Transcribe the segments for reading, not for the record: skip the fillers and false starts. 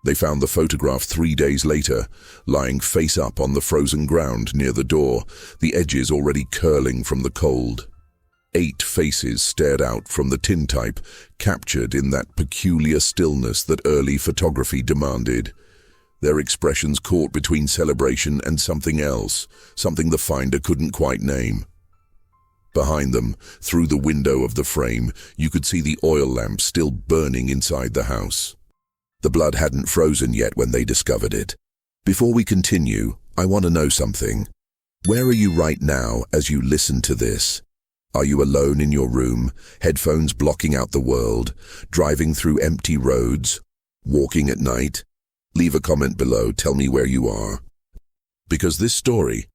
They found the photograph 3 days later, lying face up on the frozen ground near the door, the edges already curling from the cold. 8 faces stared out from the tintype, captured in that peculiar stillness that early photography demanded. Their expressions caught between celebration and something else, something the finder couldn't quite name. Behind them, through the window of the frame, you could see the oil lamp still burning inside the house. The blood hadn't frozen yet when they discovered it. Before we continue, I want to know something. Where are you right now as you listen to this? Are you alone in your room, headphones blocking out the world, driving through empty roads, walking at night? Leave a comment below, tell me where you are. Because this story,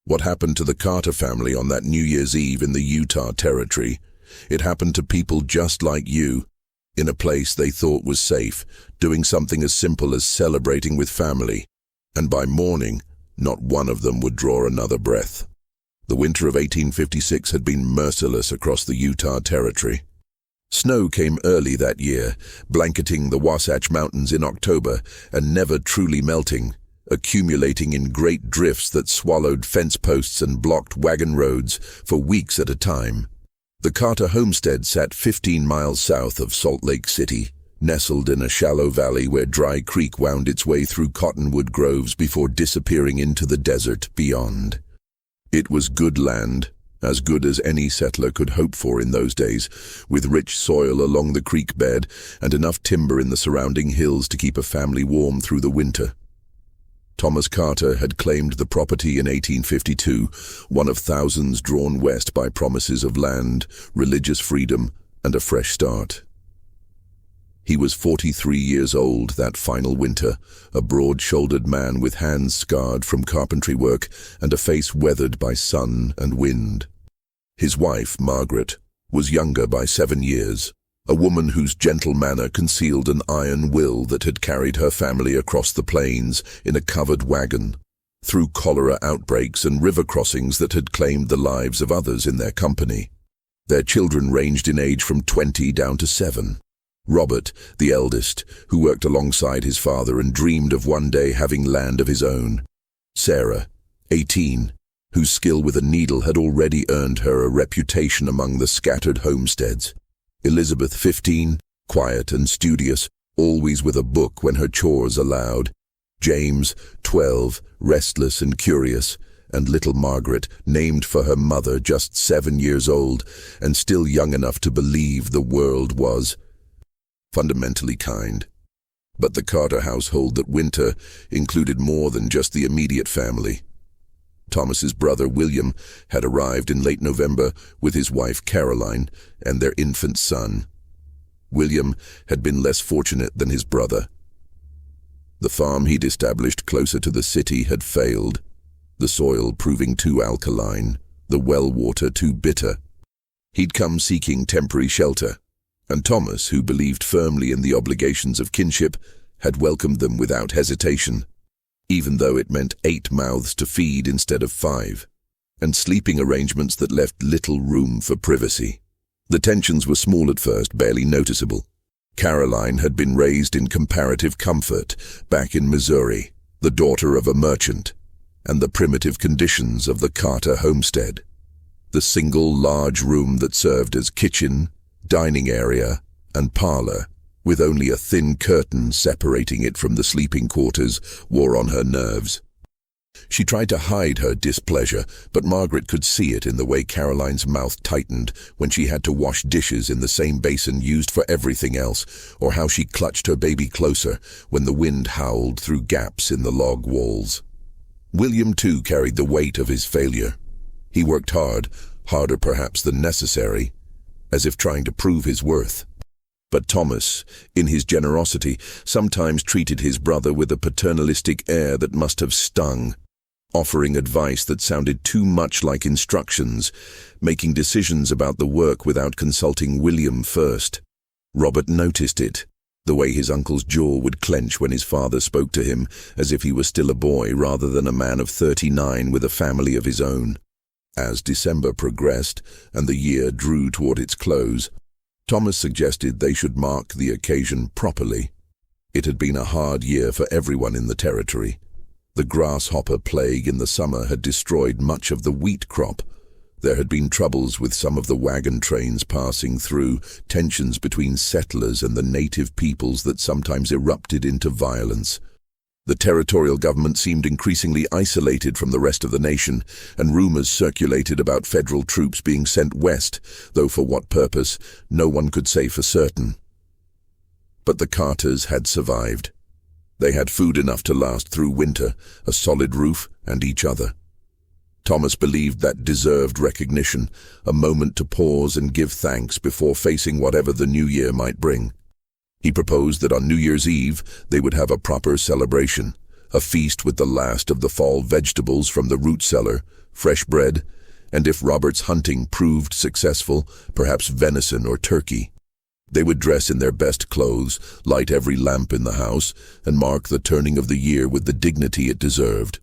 what happened to the Carter family on that New Year's Eve in the Utah Territory, it happened to people just like you, in a place they thought was safe, doing something as simple as celebrating with family, and by morning, not one of them would draw another breath. The winter of 1856 had been merciless across the Utah Territory. Snow came early that year, blanketing the Wasatch Mountains in October and never truly melting, accumulating in great drifts that swallowed fence posts and blocked wagon roads for weeks at a time. The Carter homestead sat 15 miles south of Salt Lake City, nestled in a shallow valley where Dry Creek wound its way through cottonwood groves before disappearing into the desert beyond. It was good land, as good as any settler could hope for in those days, with rich soil along the creek bed and enough timber in the surrounding hills to keep a family warm through the winter. Thomas Carter had claimed the property in 1852, one of thousands drawn west by promises of land, religious freedom, and a fresh start. He was 43 years old that final winter, a broad-shouldered man with hands scarred from carpentry work and a face weathered by sun and wind. His wife, Margaret, was younger by 7 years, a woman whose gentle manner concealed an iron will that had carried her family across the plains in a covered wagon, through cholera outbreaks and river crossings that had claimed the lives of others in their company. Their children ranged in age from 20 down to 7. Robert, the eldest, who worked alongside his father and dreamed of one day having land of his own. Sarah, 18, whose skill with a needle had already earned her a reputation among the scattered homesteads. Elizabeth, 15, quiet and studious, always with a book when her chores allowed. James, 12, restless and curious, and little Margaret, named for her mother, just 7 years old, and still young enough to believe the world was fundamentally kind. But the Carter household that winter included more than just the immediate family. Thomas's brother William had arrived in late November with his wife Caroline and their infant son. William had been less fortunate than his brother. The farm he'd established closer to the city had failed, the soil proving too alkaline, the well water too bitter. He'd come seeking temporary shelter, and Thomas, who believed firmly in the obligations of kinship, had welcomed them without hesitation, even though it meant 8 mouths to feed instead of 5, and sleeping arrangements that left little room for privacy. The tensions were small at first, barely noticeable. Caroline had been raised in comparative comfort back in Missouri, the daughter of a merchant, and the primitive conditions of the Carter homestead. The single large room that served as kitchen, dining area, and parlor, with only a thin curtain separating it from the sleeping quarters, wore on her nerves. She tried to hide her displeasure, but Margaret could see it in the way Caroline's mouth tightened when she had to wash dishes in the same basin used for everything else, or how she clutched her baby closer when the wind howled through gaps in the log walls. William, too, carried the weight of his failure. He worked hard, harder perhaps than necessary, as if trying to prove his worth. But Thomas, in his generosity, sometimes treated his brother with a paternalistic air that must have stung, offering advice that sounded too much like instructions, making decisions about the work without consulting William first. Robert noticed it, the way his uncle's jaw would clench when his father spoke to him, as if he was still a boy rather than a man of 39 with a family of his own. As December progressed and the year drew toward its close, Thomas suggested they should mark the occasion properly. It had been a hard year for everyone in the territory. The grasshopper plague in the summer had destroyed much of the wheat crop. There had been troubles with some of the wagon trains passing through, tensions between settlers and the native peoples that sometimes erupted into violence. The territorial government seemed increasingly isolated from the rest of the nation, and rumors circulated about federal troops being sent west, though for what purpose, no one could say for certain. But the Carters had survived. They had food enough to last through winter, a solid roof, and each other. Thomas believed that deserved recognition, a moment to pause and give thanks before facing whatever the new year might bring. He proposed that on New Year's Eve they would have a proper celebration, a feast with the last of the fall vegetables from the root cellar, fresh bread, and if Robert's hunting proved successful, perhaps venison or turkey. They would dress in their best clothes, light every lamp in the house, and mark the turning of the year with the dignity it deserved.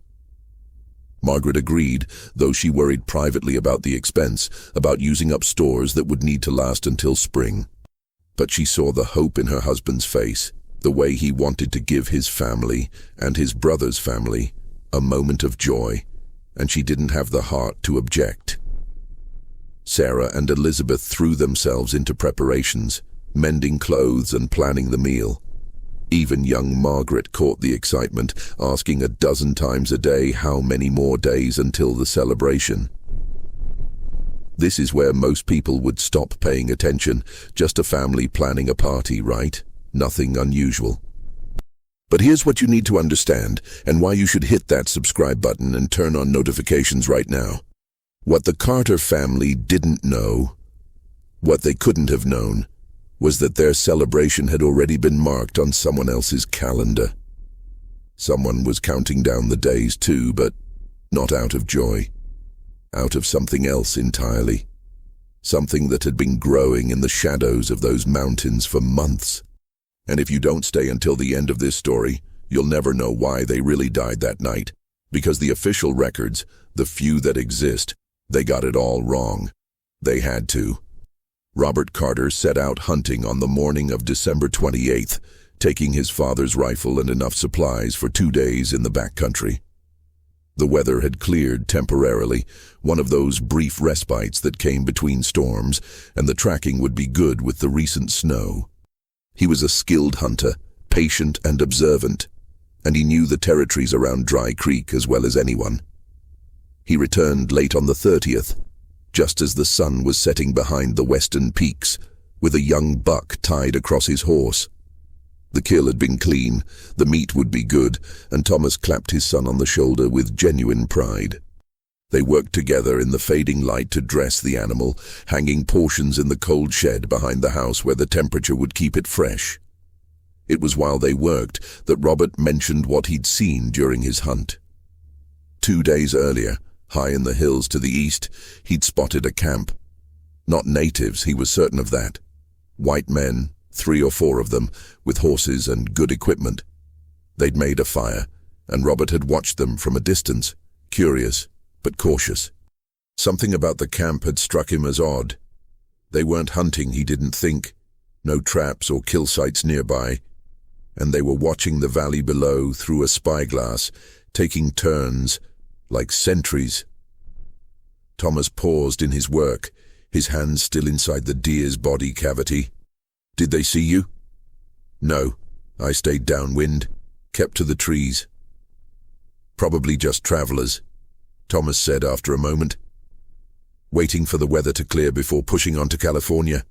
Margaret agreed, though she worried privately about the expense, about using up stores that would need to last until spring. But she saw the hope in her husband's face, the way he wanted to give his family, and his brother's family, a moment of joy, and she didn't have the heart to object. Sarah and Elizabeth threw themselves into preparations, mending clothes and planning the meal. Even young Margaret caught the excitement, asking a dozen times a day how many more days until the celebration. This is where most people would stop paying attention, just a family planning a party, right? Nothing unusual. But here's what you need to understand, and why you should hit that subscribe button and turn on notifications right now. What the Carter family didn't know, what they couldn't have known, was that their celebration had already been marked on someone else's calendar. Someone was counting down the days too, but not out of joy. Out of something else entirely. Something that had been growing in the shadows of those mountains for months. And if you don't stay until the end of this story, you'll never know why they really died that night. Because the official records, the few that exist, they got it all wrong. They had to. Robert Carter set out hunting on the morning of December 28th, taking his father's rifle and enough supplies for 2 days in the backcountry. The weather had cleared temporarily, one of those brief respites that came between storms, and the tracking would be good with the recent snow. He was a skilled hunter, patient and observant, and he knew the territories around Dry Creek as well as anyone. He returned late on the 30th, just as the sun was setting behind the western peaks, with a young buck tied across his horse. The kill had been clean, the meat would be good, and Thomas clapped his son on the shoulder with genuine pride. They worked together in the fading light to dress the animal, hanging portions in the cold shed behind the house where the temperature would keep it fresh. It was while they worked that Robert mentioned what he'd seen during his hunt. 2 days earlier, high in the hills to the east, he'd spotted a camp. Not natives, he was certain of that. White men, 3 or 4 of them, with horses and good equipment. They'd made a fire, and Robert had watched them from a distance, curious but cautious. Something about the camp had struck him as odd. They weren't hunting, he didn't think. No traps or kill sites nearby. And they were watching the valley below through a spyglass, taking turns, like sentries. Thomas paused in his work, his hands still inside the deer's body cavity. "Did they see you?" "No, I stayed downwind, kept to the trees." "Probably just travelers," Thomas said after a moment, waiting for the weather to clear before pushing on to California.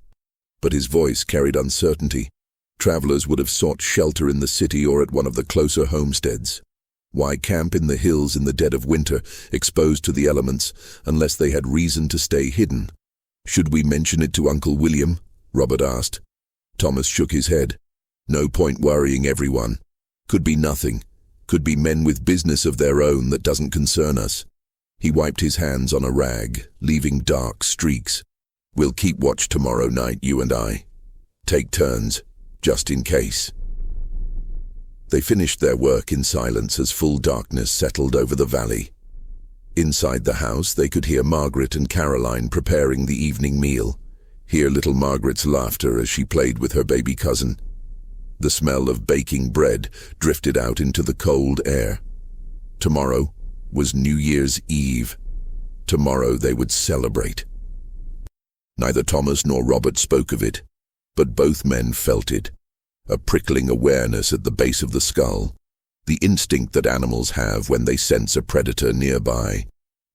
But his voice carried uncertainty. Travelers would have sought shelter in the city or at one of the closer homesteads. Why camp in the hills in the dead of winter, exposed to the elements, unless they had reason to stay hidden? "Should we mention it to Uncle William?" Robert asked. Thomas shook his head. "No point worrying everyone. Could be nothing. Could be men with business of their own that doesn't concern us." He wiped his hands on a rag, leaving dark streaks. "We'll keep watch tomorrow night, you and I. Take turns, just in case." They finished their work in silence as full darkness settled over the valley. Inside the house, they could hear Margaret and Caroline preparing the evening meal, hear little Margaret's laughter as she played with her baby cousin. The smell of baking bread drifted out into the cold air. Tomorrow was New Year's Eve. Tomorrow they would celebrate. Neither Thomas nor Robert spoke of it, but both men felt it, a prickling awareness at the base of the skull, the instinct that animals have when they sense a predator nearby.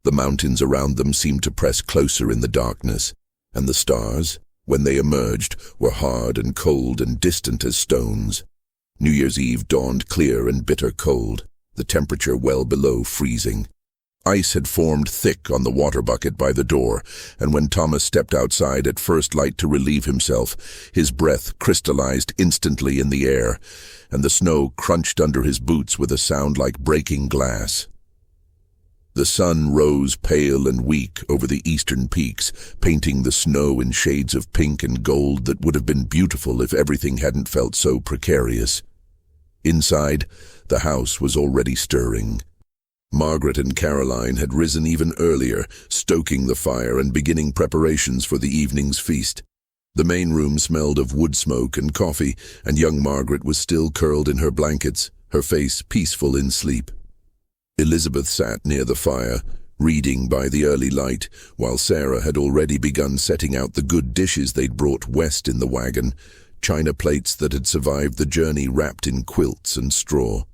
The mountains around them seemed to press closer in the darkness, and the stars, when they emerged, were hard and cold and distant as stones. New Year's Eve dawned clear and bitter cold, the temperature well below freezing. Ice had formed thick on the water bucket by the door, and when Thomas stepped outside at first light to relieve himself, his breath crystallized instantly in the air, and the snow crunched under his boots with a sound like breaking glass. The sun rose pale and weak over the eastern peaks, painting the snow in shades of pink and gold that would have been beautiful if everything hadn't felt so precarious. Inside, the house was already stirring. Margaret and Caroline had risen even earlier, stoking the fire and beginning preparations for the evening's feast. The main room smelled of wood smoke and coffee, and young Margaret was still curled in her blankets, her face peaceful in sleep. Elizabeth sat near the fire, reading by the early light, while Sarah had already begun setting out the good dishes they'd brought west in the wagon, china plates that had survived the journey wrapped in quilts and straw.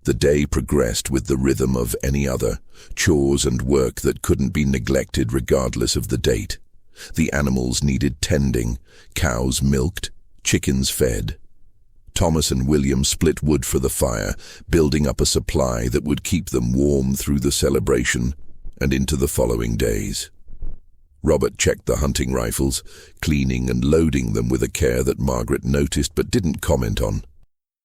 The day progressed with the rhythm of any other, chores and work that couldn't be neglected regardless of the date. The animals needed tending, cows milked, chickens fed. Thomas and William split wood for the fire, building up a supply that would keep them warm through the celebration and into the following days. Robert checked the hunting rifles, cleaning and loading them with a care that Margaret noticed but didn't comment on.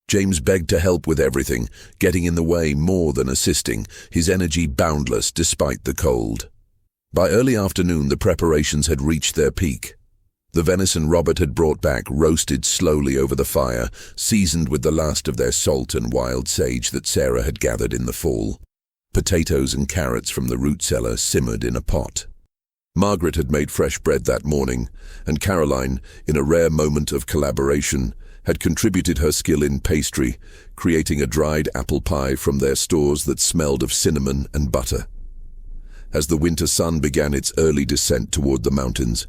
James begged to help with everything, getting in the way more than assisting, his energy boundless despite the cold. By early afternoon, the preparations had reached their peak. The venison Robert had brought back roasted slowly over the fire, seasoned with the last of their salt and wild sage that Sarah had gathered in the fall. Potatoes and carrots from the root cellar simmered in a pot. Margaret had made fresh bread that morning, and Caroline, in a rare moment of collaboration, had contributed her skill in pastry, creating a dried apple pie from their stores that smelled of cinnamon and butter. As the winter sun began its early descent toward the mountains,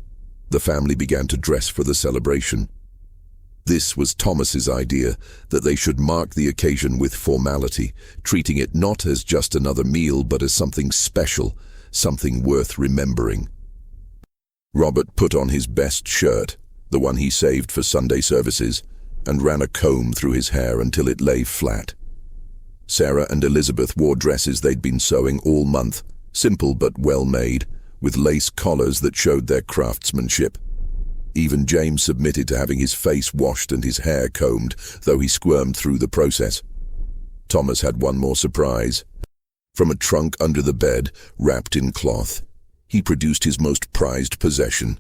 the family began to dress for the celebration. This was Thomas's idea, that they should mark the occasion with formality, treating it not as just another meal but as something special, something worth remembering. Robert put on his best shirt, the one he saved for Sunday services, and ran a comb through his hair until it lay flat. Sarah and Elizabeth wore dresses they'd been sewing all month, simple but well made, with lace collars that showed their craftsmanship. Even James submitted to having his face washed and his hair combed, though he squirmed through the process. Thomas had one more surprise. From a trunk under the bed, wrapped in cloth, he produced his most prized possession,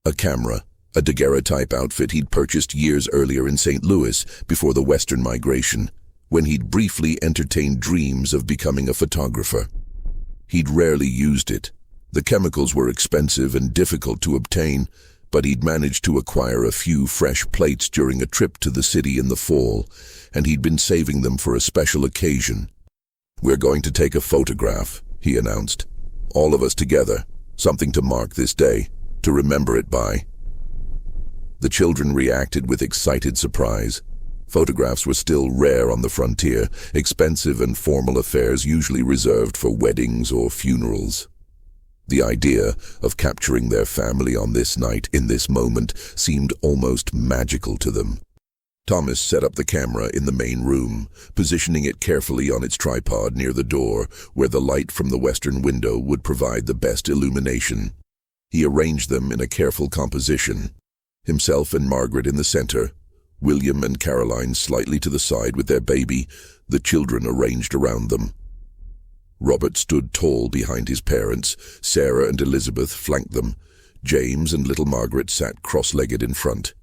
a camera, a daguerreotype outfit he'd purchased years earlier in St. Louis before the Western migration, when he'd briefly entertained dreams of becoming a photographer. He'd rarely used it. The chemicals were expensive and difficult to obtain, but he'd managed to acquire a few fresh plates during a trip to the city in the fall, and he'd been saving them for a special occasion. "We're going to take a photograph," he announced. "All of us together, something to mark this day, to remember it by." The children reacted with excited surprise. Photographs were still rare on the frontier, expensive and formal affairs usually reserved for weddings or funerals. The idea of capturing their family on this night, in this moment, seemed almost magical to them. Thomas set up the camera in the main room, positioning it carefully on its tripod near the door, where the light from the western window would provide the best illumination. He arranged them in a careful composition, himself and Margaret in the center, William and Caroline slightly to the side with their baby, the children arranged around them. Robert stood tall behind his parents, Sarah and Elizabeth flanked them, James and little Margaret sat cross-legged in front.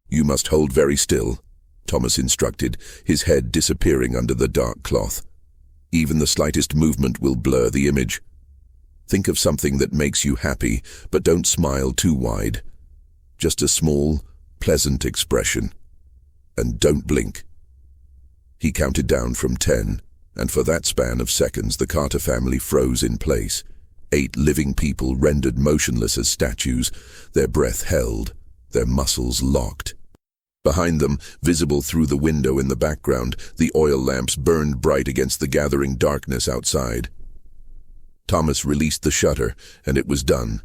"You must hold very still," Thomas instructed, his head disappearing under the dark cloth. "Even the slightest movement will blur the image. Think of something that makes you happy, but don't smile too wide. Just a small, pleasant expression." and don't blink." He counted down from 10, and for that span of seconds the Carter family froze in place. 8 living people rendered motionless as statues, their breath held, their muscles locked. Behind them, visible through the window in the background, the oil lamps burned bright against the gathering darkness outside. Thomas released the shutter, and it was done.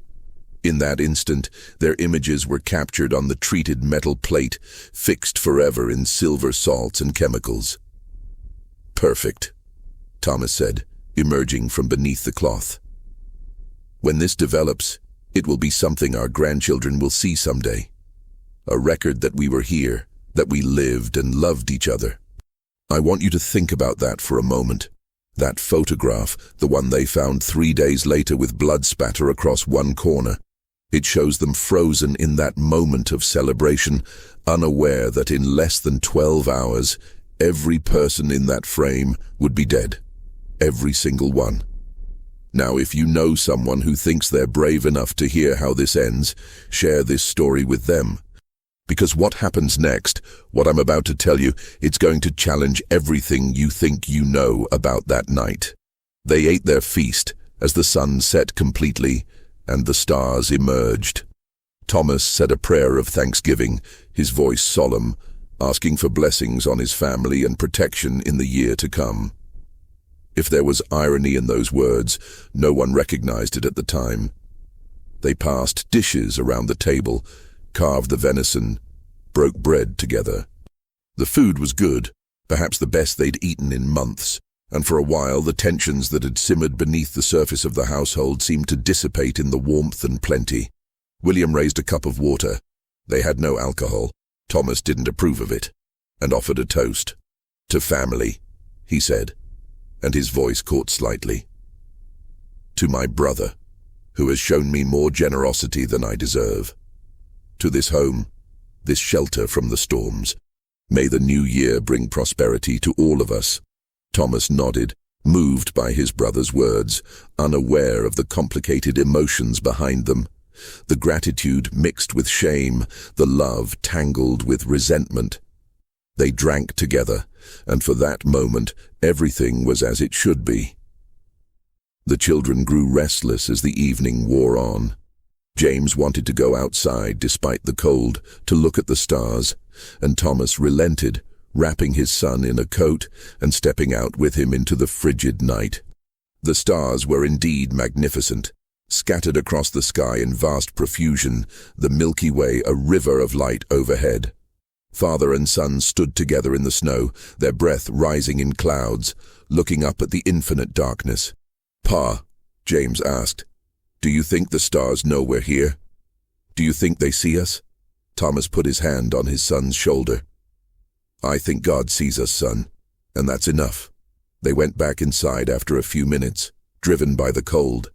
In that instant, their images were captured on the treated metal plate, fixed forever in silver salts and chemicals. "Perfect," Thomas said, emerging from beneath the cloth. "When this develops, it will be something our grandchildren will see someday. A record that we were here, that we lived and loved each other. I want you to think about that for a moment. That photograph, the one they found 3 days later with blood spatter across one corner. It shows them frozen in that moment of celebration, unaware that in less than 12 hours, every person in that frame would be dead. Every single one. Now, if you know someone who thinks they're brave enough to hear how this ends, share this story with them. Because what happens next, what I'm about to tell you, it's going to challenge everything you think you know about that night." They ate their feast as the sun set completely and the stars emerged. Thomas said a prayer of thanksgiving, his voice solemn, asking for blessings on his family and protection in the year to come. If there was irony in those words, no one recognized it at the time. They passed dishes around the table, carved the venison, broke bread together. The food was good, perhaps the best they'd eaten in months, and for a while the tensions that had simmered beneath the surface of the household seemed to dissipate in the warmth and plenty. William raised a cup of water. They had no alcohol. Thomas didn't approve of it, and offered a toast. "To family," he said, and his voice caught slightly. "To my brother, who has shown me more generosity than I deserve. To this home, this shelter from the storms. May the new year bring prosperity to all of us." Thomas nodded, moved by his brother's words, unaware of the complicated emotions behind them. The gratitude mixed with shame, the love tangled with resentment. They drank together, and for that moment, everything was as it should be. The children grew restless as the evening wore on. James wanted to go outside despite the cold, to look at the stars, and Thomas relented, wrapping his son in a coat and stepping out with him into the frigid night. The stars were indeed magnificent, scattered across the sky in vast profusion, the Milky Way a river of light overhead. Father and son stood together in the snow, their breath rising in clouds, looking up at the infinite darkness. "Pa," James asked, "do you think the stars know we're here? Do you think they see us?" Thomas put his hand on his son's shoulder. "I think God sees us, son, and that's enough." They went back inside after a few minutes, driven by the cold.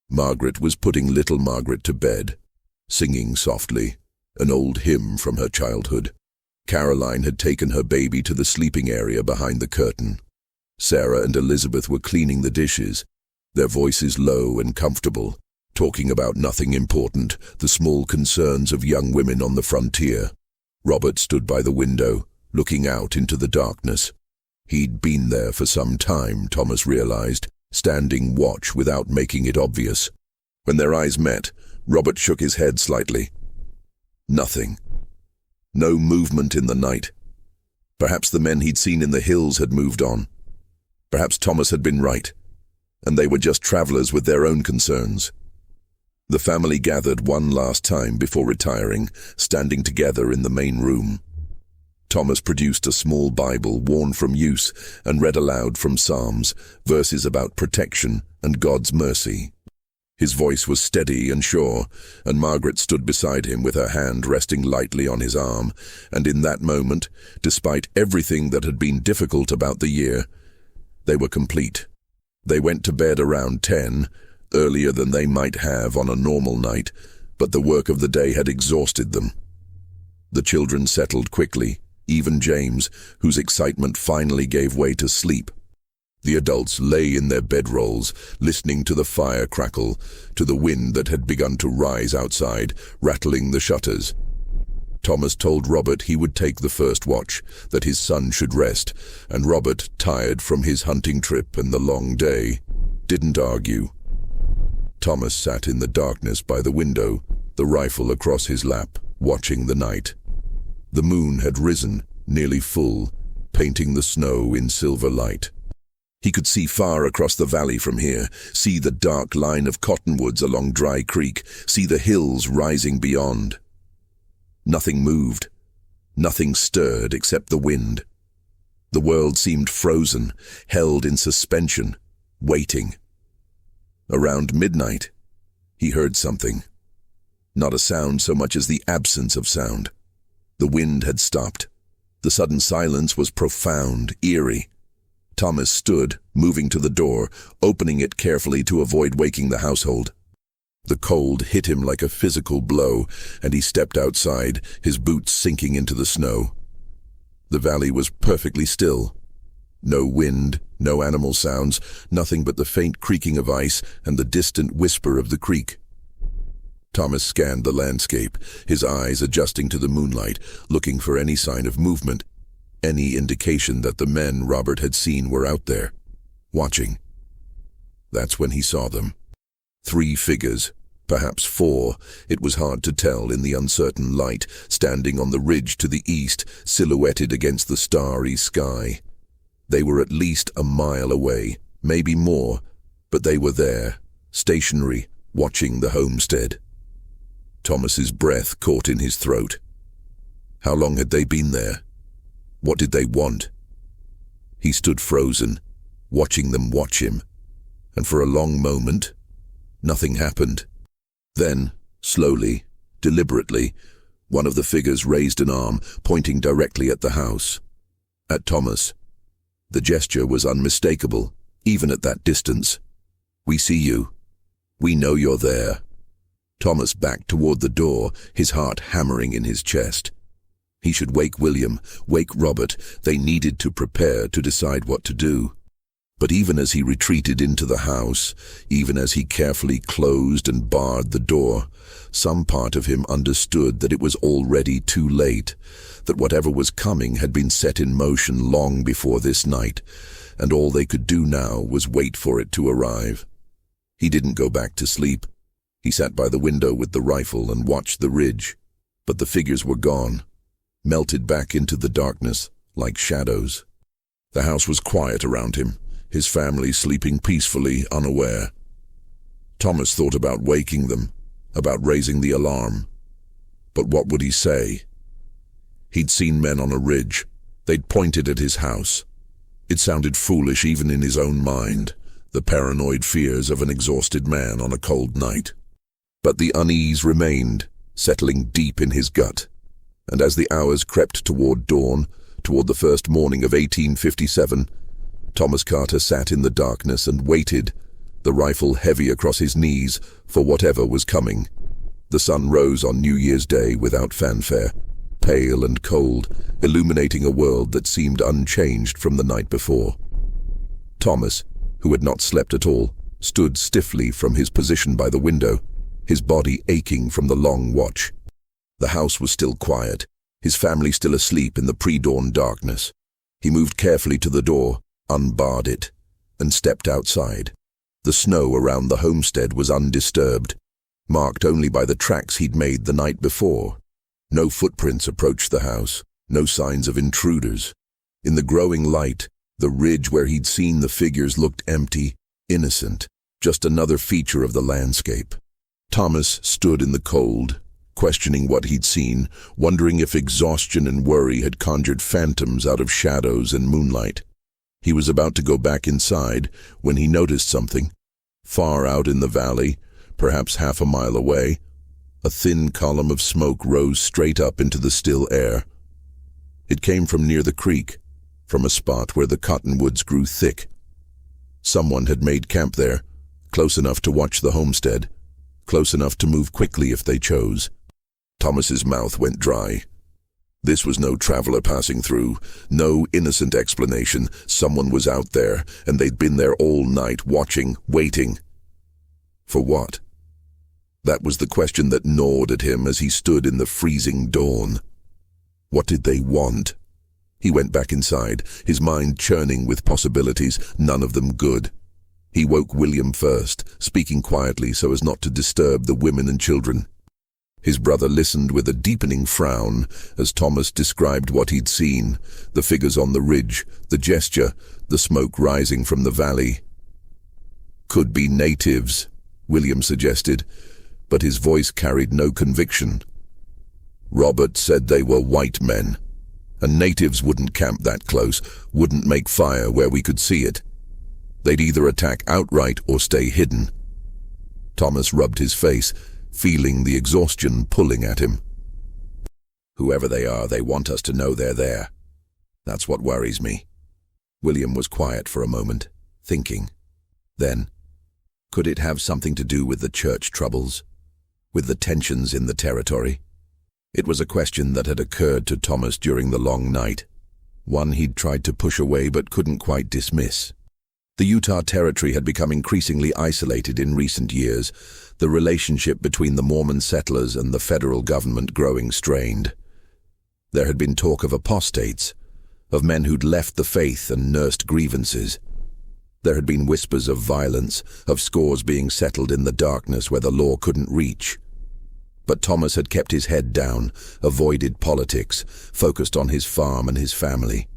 Margaret was putting little Margaret to bed, singing softly, an old hymn from her childhood. Caroline had taken her baby to the sleeping area behind the curtain. Sarah and Elizabeth were cleaning the dishes, their voices low and comfortable, talking about nothing important, the small concerns of young women on the frontier. Robert stood by the window, looking out into the darkness. He'd been there for some time, Thomas realized, standing watch without making it obvious. When their eyes met, Robert shook his head slightly. Nothing. No movement in the night. Perhaps the men he'd seen in the hills had moved on. Perhaps Thomas had been right, and they were just travelers with their own concerns. The family gathered one last time before retiring, standing together in the main room. Thomas produced a small Bible worn from use and read aloud from Psalms, verses about protection and God's mercy. His voice was steady and sure, and Margaret stood beside him with her hand resting lightly on his arm, and in that moment, despite everything that had been difficult about the year, they were complete. They went to bed around 10, earlier than they might have on a normal night, but the work of the day had exhausted them. The children settled quickly, even James, whose excitement finally gave way to sleep. The adults lay in their bedrolls, listening to the fire crackle, to the wind that had begun to rise outside, rattling the shutters. Thomas told Robert he would take the first watch, that his son should rest, and Robert, tired from his hunting trip and the long day, didn't argue. Thomas sat in the darkness by the window, the rifle across his lap, watching the night. The moon had risen, nearly full, painting the snow in silver light. He could see far across the valley from here, see the dark line of cottonwoods along Dry Creek, see the hills rising beyond. Nothing moved. Nothing stirred except the wind. The world seemed frozen, held in suspension, waiting. Around midnight, he heard something. Not a sound so much as the absence of sound. The wind had stopped. The sudden silence was profound, eerie. Thomas stood, moving to the door, opening it carefully to avoid waking the household. The cold hit him like a physical blow, and he stepped outside, his boots sinking into the snow. The valley was perfectly still. No wind, no animal sounds, nothing but the faint creaking of ice and the distant whisper of the creek. Thomas scanned the landscape, his eyes adjusting to the moonlight, looking for any sign of movement, any indication that the men Robert had seen were out there, watching. That's when he saw them. 3 figures, perhaps 4, it was hard to tell in the uncertain light, standing on the ridge to the east, silhouetted against the starry sky. They were at least a mile away, maybe more, but they were there, stationary, watching the homestead. Thomas's breath caught in his throat. How long had they been there? What did they want? He stood frozen, watching them watch him, and for a long moment, nothing happened. Then, slowly, deliberately, one of the figures raised an arm, pointing directly at the house. At Thomas. The gesture was unmistakable, even at that distance. "We see you. We know you're there." Thomas backed toward the door, his heart hammering in his chest. He should wake William, wake Robert. They needed to prepare to decide what to do. But even as he retreated into the house, even as he carefully closed and barred the door, some part of him understood that it was already too late, that whatever was coming had been set in motion long before this night, and all they could do now was wait for it to arrive. He didn't go back to sleep. He sat by the window with the rifle and watched the ridge, but the figures were gone, melted back into the darkness like shadows. The house was quiet around him, his family sleeping peacefully, unaware. Thomas thought about waking them, about raising the alarm. But what would he say? He'd seen men on a ridge. They'd pointed at his house. It sounded foolish even in his own mind, the paranoid fears of an exhausted man on a cold night. But the unease remained, settling deep in his gut. And as the hours crept toward dawn, toward the first morning of 1857, Thomas Carter sat in the darkness and waited, the rifle heavy across his knees, for whatever was coming. The sun rose on New Year's Day without fanfare, pale and cold, illuminating a world that seemed unchanged from the night before. Thomas, who had not slept at all, stood stiffly from his position by the window, his body aching from the long watch. The house was still quiet, his family still asleep in the pre-dawn darkness. He moved carefully to the door, unbarred it, and stepped outside. The snow around the homestead was undisturbed, marked only by the tracks he'd made the night before. No footprints approached the house, no signs of intruders. In the growing light, the ridge where he'd seen the figures looked empty, innocent, just another feature of the landscape. Thomas stood in the cold, questioning what he'd seen, wondering if exhaustion and worry had conjured phantoms out of shadows and moonlight. He was about to go back inside when he noticed something. Far out in the valley, perhaps half a mile away, a thin column of smoke rose straight up into the still air. It came from near the creek, from a spot where the cottonwoods grew thick. Someone had made camp there, close enough to watch the homestead, close enough to move quickly if they chose. Thomas's mouth went dry. This was no traveler passing through, no innocent explanation. Someone was out there, and they'd been there all night, watching, waiting. For what? That was the question that gnawed at him as he stood in the freezing dawn. What did they want? He went back inside, his mind churning with possibilities, none of them good. He woke William first, speaking quietly so as not to disturb the women and children. His brother listened with a deepening frown as Thomas described what he'd seen, the figures on the ridge, the gesture, the smoke rising from the valley. Could be natives, William suggested, but his voice carried no conviction. Robert said they were white men, and natives wouldn't camp that close, wouldn't make fire where we could see it. They'd either attack outright or stay hidden. Thomas rubbed his face, feeling the exhaustion pulling at him. Whoever they are, they want us to know they're there. That's what worries me. William was quiet for a moment, thinking. Then, could it have something to do with the church troubles? With the tensions in the territory? It was a question that had occurred to Thomas during the long night, one he'd tried to push away but couldn't quite dismiss. The Utah Territory had become increasingly isolated in recent years, the relationship between the Mormon settlers and the federal government growing strained. There had been talk of apostates, of men who'd left the faith and nursed grievances. There had been whispers of violence, of scores being settled in the darkness where the law couldn't reach. But Thomas had kept his head down, avoided politics, focused on his farm and his family.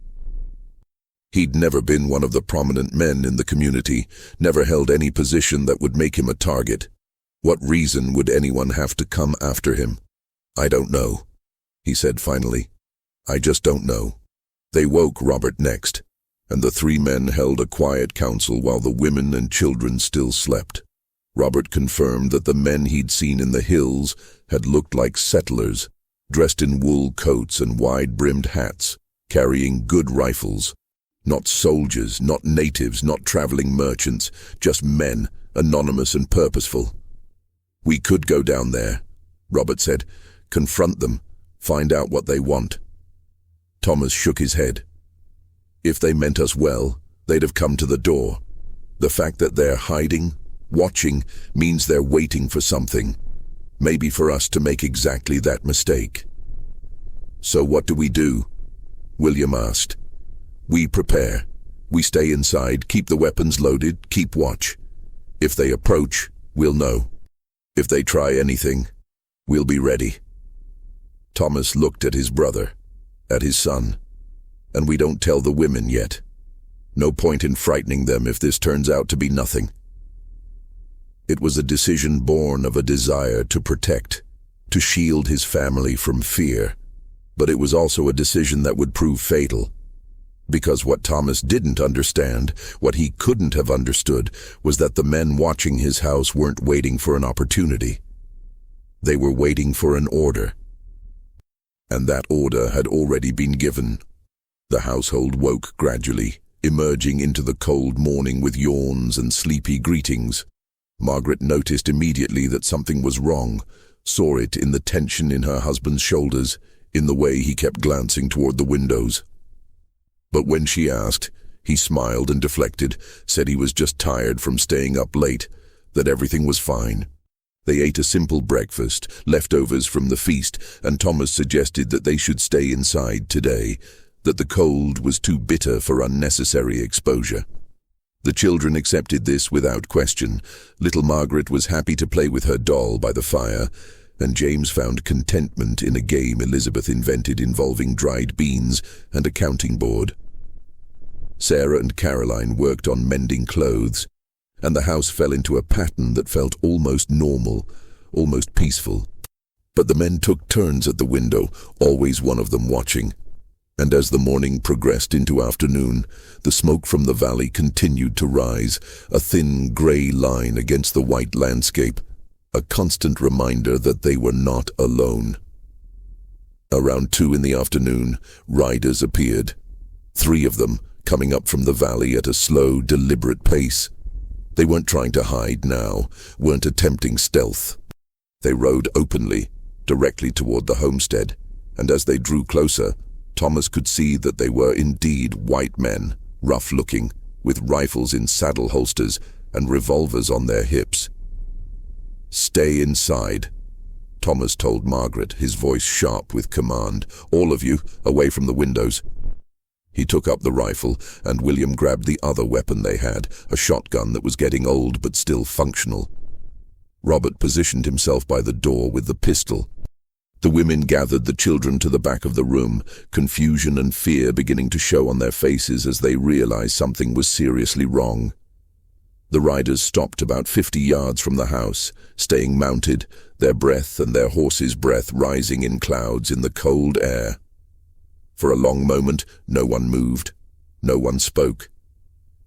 He'd never been one of the prominent men in the community, never held any position that would make him a target. What reason would anyone have to come after him? I don't know, he said finally. I just don't know. They woke Robert next, and the three men held a quiet council while the women and children still slept. Robert confirmed that the men he'd seen in the hills had looked like settlers, dressed in wool coats and wide-brimmed hats, carrying good rifles. Not soldiers, not natives, not traveling merchants, just men, anonymous and purposeful. We could go down there, Robert said, confront them, find out what they want. Thomas shook his head. If they meant us well, they'd have come to the door. The fact that they're hiding, watching, means they're waiting for something. Maybe for us to make exactly that mistake. So what do we do? William asked. We prepare. We stay inside, keep the weapons loaded, keep watch. If they approach, we'll know. If they try anything, we'll be ready. Thomas looked at his brother, at his son. And we don't tell the women yet. No point in frightening them if this turns out to be nothing. It was a decision born of a desire to protect, to shield his family from fear. But it was also a decision that would prove fatal. Because what Thomas didn't understand, what he couldn't have understood, was that the men watching his house weren't waiting for an opportunity. They were waiting for an order. And that order had already been given. The household woke gradually, emerging into the cold morning with yawns and sleepy greetings. Margaret noticed immediately that something was wrong, saw it in the tension in her husband's shoulders, in the way he kept glancing toward the windows. But when she asked, he smiled and deflected, said he was just tired from staying up late, that everything was fine. They ate a simple breakfast, leftovers from the feast, and Thomas suggested that they should stay inside today, that the cold was too bitter for unnecessary exposure. The children accepted this without question. Little Margaret was happy to play with her doll by the fire, and James found contentment in a game Elizabeth invented involving dried beans and a counting board. Sarah and Caroline worked on mending clothes, and the house fell into a pattern that felt almost normal, almost peaceful. But the men took turns at the window, always one of them watching. And as the morning progressed into afternoon, the smoke from the valley continued to rise, a thin grey line against the white landscape, a constant reminder that they were not alone. Around 2 in the afternoon, riders appeared. 3 of them, coming up from the valley at a slow, deliberate pace. They weren't trying to hide now, weren't attempting stealth. They rode openly, directly toward the homestead, and as they drew closer, Thomas could see that they were indeed white men, rough-looking, with rifles in saddle holsters and revolvers on their hips. "Stay inside," Thomas told Margaret, his voice sharp with command. "All of you, away from the windows." He took up the rifle, and William grabbed the other weapon they had, a shotgun that was getting old but still functional. Robert positioned himself by the door with the pistol. The women gathered the children to the back of the room, confusion and fear beginning to show on their faces as they realized something was seriously wrong. The riders stopped about 50 yards from the house, staying mounted, their breath and their horses' breath rising in clouds in the cold air. For a long moment, no one moved. No one spoke.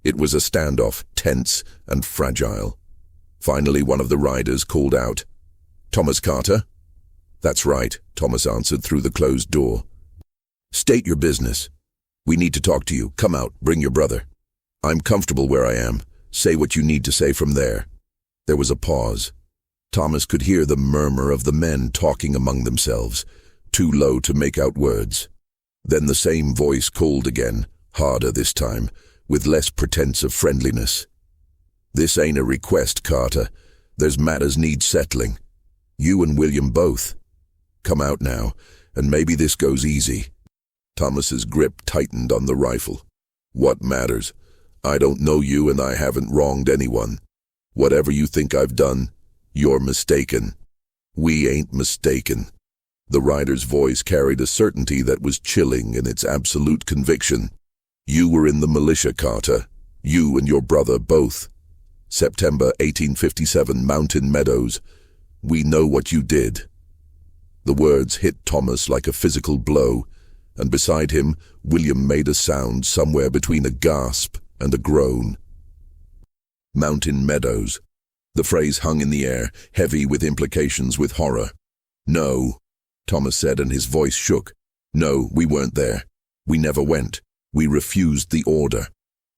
It was a standoff, tense and fragile. Finally, one of the riders called out, "Thomas Carter?" "That's right," Thomas answered through the closed door. "State your business. We need to talk to you. Come out, bring your brother." "I'm comfortable where I am. Say what you need to say from there." There was a pause. Thomas could hear the murmur of the men talking among themselves, too low to make out words. Then the same voice called again, harder this time, with less pretense of friendliness. "This ain't a request, Carter. There's matters need settling. You and William both. Come out now, and maybe this goes easy." Thomas's grip tightened on the rifle. "What matters? I don't know you and I haven't wronged anyone. Whatever you think I've done, you're mistaken." "We ain't mistaken." The rider's voice carried a certainty that was chilling in its absolute conviction. "You were in the militia, Carter. You and your brother both. September 1857, Mountain Meadows. We know what you did." The words hit Thomas like a physical blow, and beside him, William made a sound somewhere between a gasp and a groan. Mountain Meadows. The phrase hung in the air, heavy with implications with horror. "No," Thomas said, and his voice shook. "No, we weren't there. We never went. We refused the order.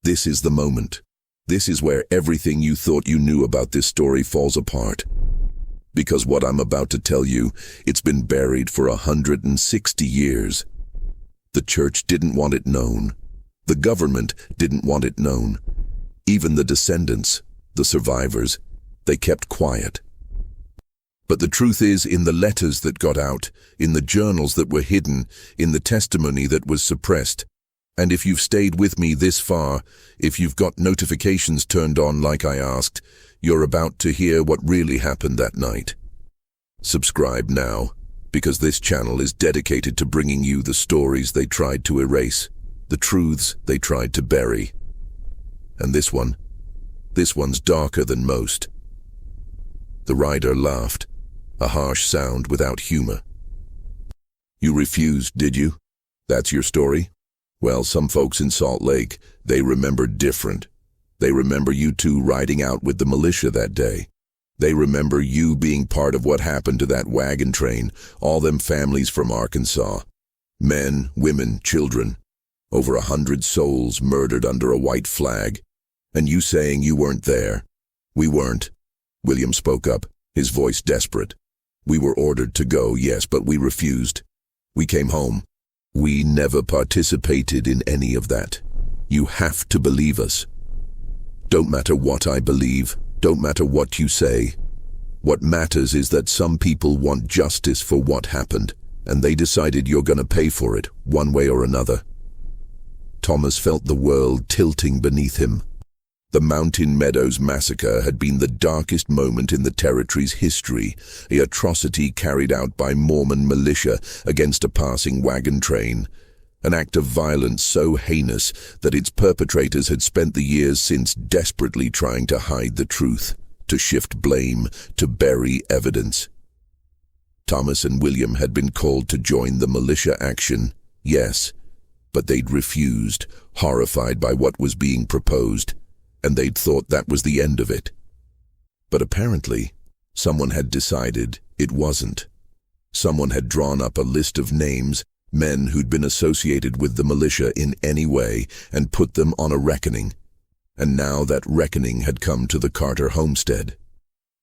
This is the moment. This is where everything you thought you knew about this story falls apart. Because what I'm about to tell you, it's been buried for 160 years. The church didn't want it known. The government didn't want it known. Even the descendants, the survivors, they kept quiet. But the truth is, in the letters that got out, in the journals that were hidden, in the testimony that was suppressed, and if you've stayed with me this far, if you've got notifications turned on like I asked, you're about to hear what really happened that night. Subscribe now, because this channel is dedicated to bringing you the stories they tried to erase, the truths they tried to bury. And this one's darker than most. The rider laughed, a harsh sound without humor. "You refused, did you? That's your story? Well, some folks in Salt Lake, they remember different. They remember you two riding out with the militia that day. They remember you being part of what happened to that wagon train, all them families from Arkansas. Men, women, children. Over 100 souls murdered under a white flag. And you saying you weren't there." "We weren't." William spoke up, his voice desperate. "We were ordered to go, yes, but we refused. We came home. We never participated in any of that. You have to believe us. Don't matter what I believe, don't matter what you say. What matters is that some people want justice for what happened, and they decided you're gonna pay for it, one way or another." Thomas felt the world tilting beneath him. The Mountain Meadows massacre had been the darkest moment in the territory's history, an atrocity carried out by Mormon militia against a passing wagon train, an act of violence so heinous that its perpetrators had spent the years since desperately trying to hide the truth, to shift blame, to bury evidence. Thomas and William had been called to join the militia action, yes, but they'd refused, horrified by what was being proposed, and they'd thought that was the end of it. But apparently, someone had decided it wasn't. Someone had drawn up a list of names, men who'd been associated with the militia in any way, and put them on a reckoning. And now that reckoning had come to the Carter homestead.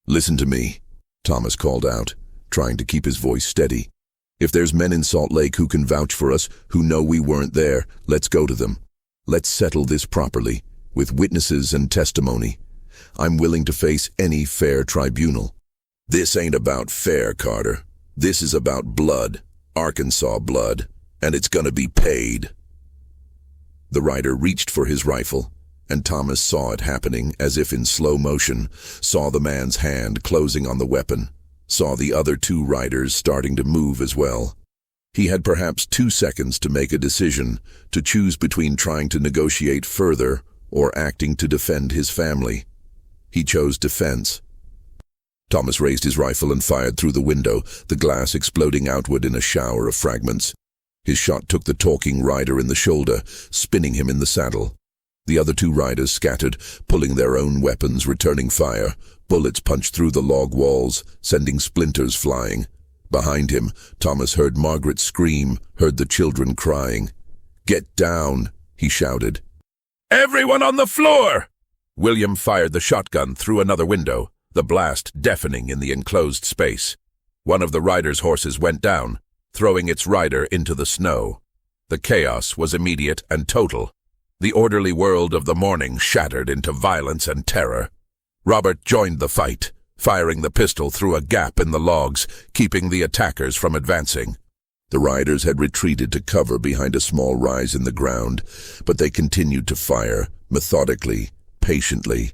"Listen to me," Thomas called out, trying to keep his voice steady. "If there's men in Salt Lake who can vouch for us, who know we weren't there, let's go to them. Let's settle this properly, with witnesses and testimony. I'm willing to face any fair tribunal." "This ain't about fair, Carter. This is about blood, Arkansas blood, and it's gonna be paid." The rider reached for his rifle, and Thomas saw it happening as if in slow motion, saw the man's hand closing on the weapon, saw the other two riders starting to move as well. He had perhaps 2 seconds to make a decision, to choose between trying to negotiate further or acting to defend his family. He chose defense. Thomas raised his rifle and fired through the window, the glass exploding outward in a shower of fragments. His shot took the talking rider in the shoulder, spinning him in the saddle. The other two riders scattered, pulling their own weapons, returning fire. Bullets punched through the log walls, sending splinters flying. Behind him, Thomas heard Margaret scream, heard the children crying. "Get down," he shouted. "Everyone on the floor!" William fired the shotgun through another window, the blast deafening in the enclosed space. One of the riders' horses went down, throwing its rider into the snow. The chaos was immediate and total. The orderly world of the morning shattered into violence and terror. Robert joined the fight, firing the pistol through a gap in the logs, keeping the attackers from advancing. The riders had retreated to cover behind a small rise in the ground, but they continued to fire, methodically, patiently.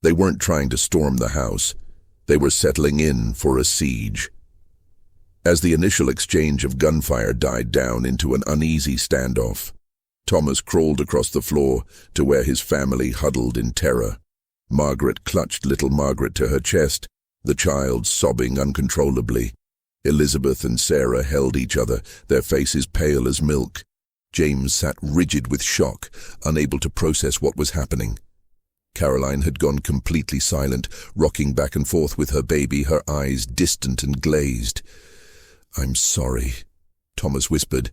They weren't trying to storm the house. They were settling in for a siege. As the initial exchange of gunfire died down into an uneasy standoff, Thomas crawled across the floor to where his family huddled in terror. Margaret clutched little Margaret to her chest, the child sobbing uncontrollably. Elizabeth and Sarah held each other, their faces pale as milk. James sat rigid with shock, unable to process what was happening. Caroline had gone completely silent, rocking back and forth with her baby, her eyes distant and glazed. "I'm sorry," Thomas whispered,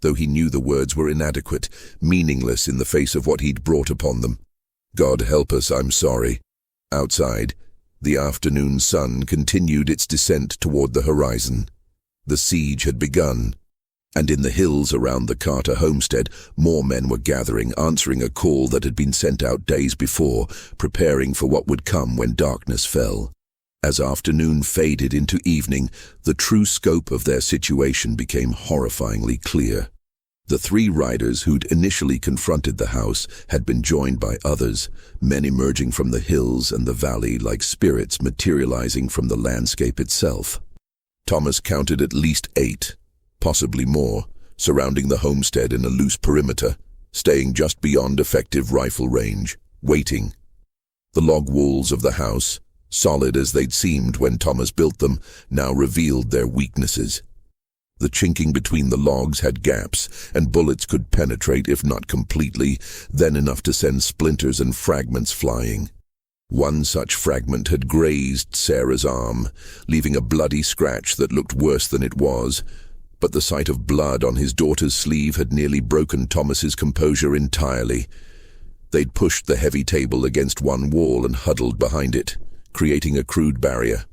though he knew the words were inadequate, meaningless in the face of what he'd brought upon them. "God help us, I'm sorry." Outside, the afternoon sun continued its descent toward the horizon. The siege had begun, and in the hills around the Carter homestead, more men were gathering, answering a call that had been sent out days before, preparing for what would come when darkness fell. As afternoon faded into evening, the true scope of their situation became horrifyingly clear. The three riders who'd initially confronted the house had been joined by others, men emerging from the hills and the valley like spirits materializing from the landscape itself. Thomas counted at least 8, possibly more, surrounding the homestead in a loose perimeter, staying just beyond effective rifle range, waiting. The log walls of the house, solid as they'd seemed when Thomas built them, now revealed their weaknesses. The chinking between the logs had gaps, and bullets could penetrate, if not completely, then enough to send splinters and fragments flying. One such fragment had grazed Sarah's arm, leaving a bloody scratch that looked worse than it was, but the sight of blood on his daughter's sleeve had nearly broken Thomas's composure entirely. They'd pushed the heavy table against one wall and huddled behind it, creating a crude barrier.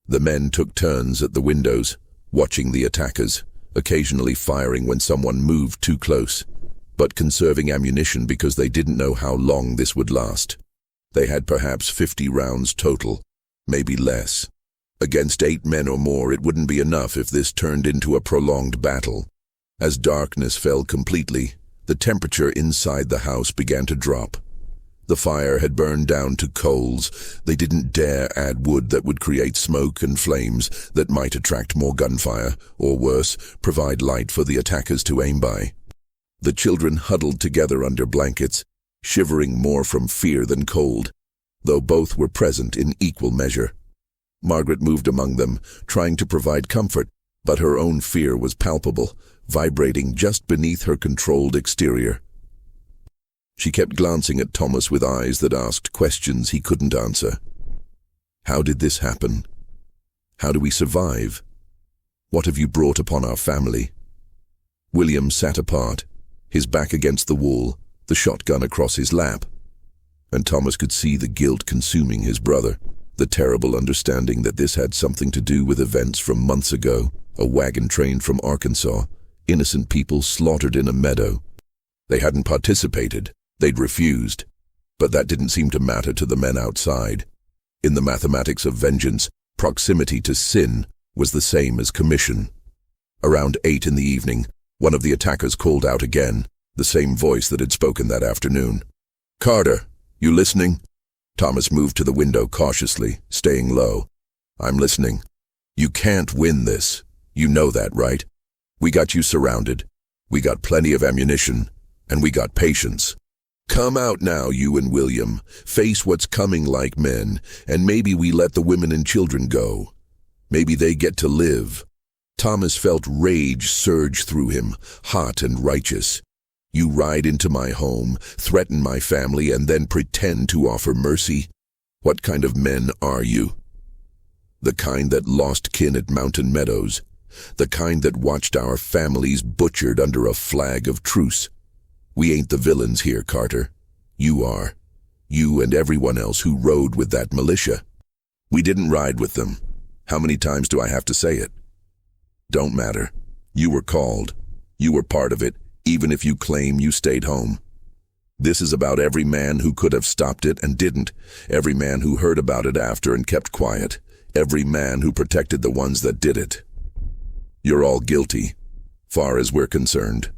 The men took turns at the windows, watching the attackers, occasionally firing when someone moved too close, but conserving ammunition because they didn't know how long this would last. They had perhaps 50 rounds total, maybe less. Against 8 men or more, it wouldn't be enough if this turned into a prolonged battle. As darkness fell completely, the temperature inside the house began to drop. The fire had burned down to coals. They didn't dare add wood that would create smoke and flames that might attract more gunfire, or worse, provide light for the attackers to aim by. The children huddled together under blankets, shivering more from fear than cold, though both were present in equal measure. Margaret moved among them, trying to provide comfort, but her own fear was palpable, vibrating just beneath her controlled exterior. She kept glancing at Thomas with eyes that asked questions he couldn't answer. How did this happen? How do we survive? What have you brought upon our family? William sat apart, his back against the wall, the shotgun across his lap, and Thomas could see the guilt consuming his brother, the terrible understanding that this had something to do with events from months ago, a wagon train from Arkansas, innocent people slaughtered in a meadow. They hadn't participated. They'd refused, but that didn't seem to matter to the men outside. In the mathematics of vengeance, proximity to sin was the same as commission. Around 8 in the evening, one of the attackers called out again, the same voice that had spoken that afternoon. "Carter, you listening?" Thomas moved to the window cautiously, staying low. "I'm listening. You can't win this. You know that, right? We got you surrounded. We got plenty of ammunition. And we got patience. Come out now, you and William. Face what's coming like men, and maybe we let the women and children go. Maybe they get to live." Thomas felt rage surge through him, hot and righteous. "You ride into my home, threaten my family, and then pretend to offer mercy? What kind of men are you? The kind that lost kin at Mountain Meadows? The kind that watched our families butchered under a flag of truce? We ain't the villains here, Carter. You are. You and everyone else who rode with that militia. We didn't ride with them. How many times do I have to say it? Don't matter. You were called. You were part of it, even if you claim you stayed home. This is about every man who could have stopped it and didn't, every man who heard about it after and kept quiet, every man who protected the ones that did it. You're all guilty, far as we're concerned."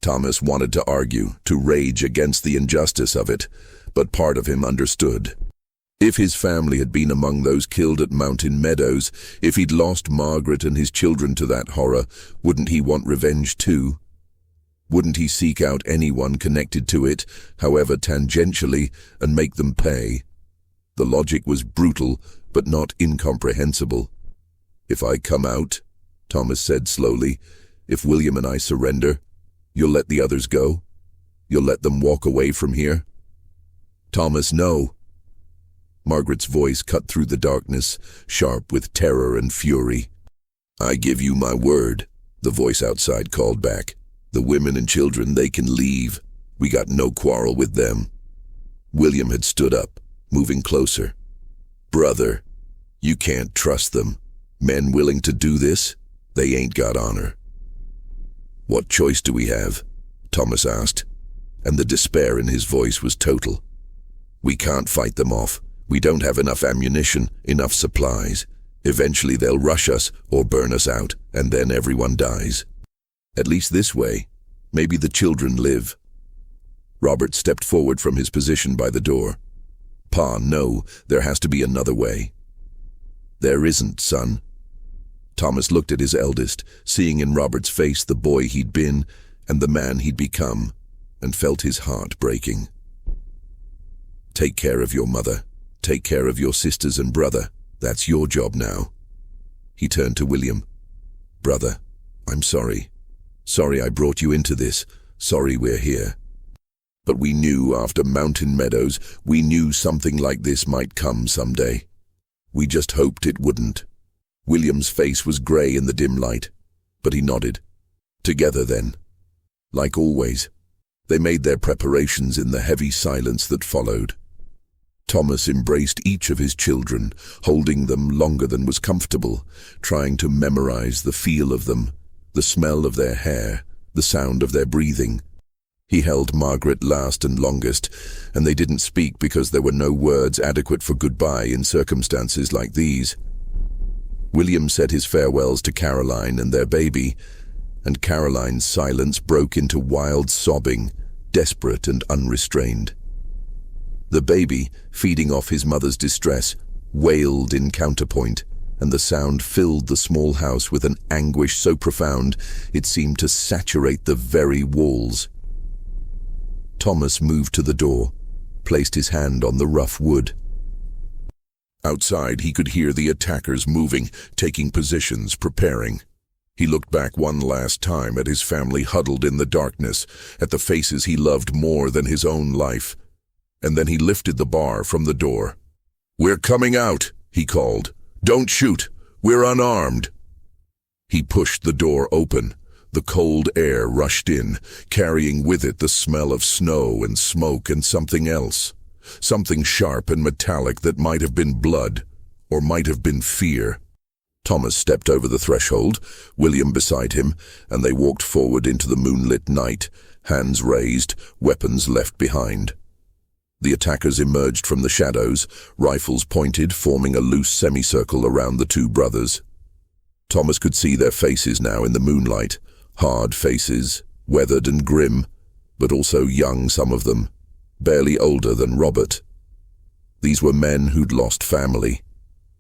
Thomas wanted to argue, to rage against the injustice of it, but part of him understood. If his family had been among those killed at Mountain Meadows, if he'd lost Margaret and his children to that horror, wouldn't he want revenge too? Wouldn't he seek out anyone connected to it, however tangentially, and make them pay? The logic was brutal, but not incomprehensible. "If I come out," Thomas said slowly, "if William and I surrender, you'll let the others go? You'll let them walk away from here?" "Thomas, no." Margaret's voice cut through the darkness, sharp with terror and fury. "I give you my word," the voice outside called back. "The women and children, they can leave. We got no quarrel with them." William had stood up, moving closer. "Brother, you can't trust them. Men willing to do this, they ain't got honor." "What choice do we have?" Thomas asked, and the despair in his voice was total. "We can't fight them off. We don't have enough ammunition, enough supplies. Eventually they'll rush us or burn us out, and then everyone dies. At least this way, maybe the children live." Robert stepped forward from his position by the door. "Pa, no, there has to be another way." "There isn't, son." Thomas looked at his eldest, seeing in Robert's face the boy he'd been and the man he'd become, and felt his heart breaking. "Take care of your mother. Take care of your sisters and brother. That's your job now." He turned to William. "Brother, I'm sorry. Sorry I brought you into this. Sorry we're here. But we knew after Mountain Meadows, we knew something like this might come someday. We just hoped it wouldn't." William's face was grey in the dim light, but he nodded. "Together then. Like always." They made their preparations in the heavy silence that followed. Thomas embraced each of his children, holding them longer than was comfortable, trying to memorize the feel of them, the smell of their hair, the sound of their breathing. He held Margaret last and longest, and they didn't speak because there were no words adequate for goodbye in circumstances like these. William said his farewells to Caroline and their baby, and Caroline's silence broke into wild sobbing, desperate and unrestrained. The baby, feeding off his mother's distress, wailed in counterpoint, and the sound filled the small house with an anguish so profound it seemed to saturate the very walls. Thomas moved to the door, placed his hand on the rough wood. Outside he could hear the attackers moving, taking positions, preparing. He looked back one last time at his family huddled in the darkness, at the faces he loved more than his own life, and then he lifted the bar from the door. "We're coming out," he called. "Don't shoot. We're unarmed." He pushed the door open. The cold air rushed in, carrying with it the smell of snow and smoke and something else. Something sharp and metallic that might have been blood, or might have been fear. Thomas stepped over the threshold, William beside him, and they walked forward into the moonlit night, hands raised, weapons left behind. The attackers emerged from the shadows, rifles pointed, forming a loose semicircle around the two brothers. Thomas could see their faces now in the moonlight, hard faces, weathered and grim, but also young, some of them, barely older than Robert. These were men who'd lost family,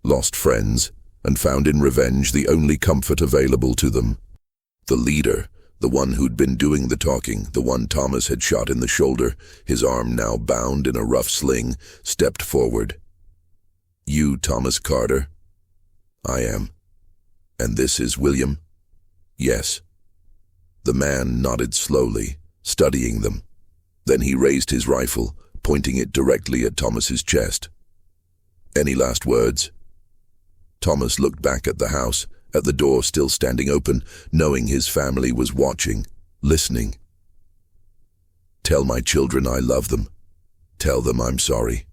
lost friends, and found in revenge the only comfort available to them. The leader, the one who'd been doing the talking, the one Thomas had shot in the shoulder, his arm now bound in a rough sling, stepped forward. "You, Thomas Carter?" "I am." "And this is William?" "Yes." The man nodded slowly, studying them. Then he raised his rifle, pointing it directly at Thomas's chest. "Any last words?" Thomas looked back at the house, at the door still standing open, knowing his family was watching, listening. "Tell my children I love them. Tell them I'm sorry.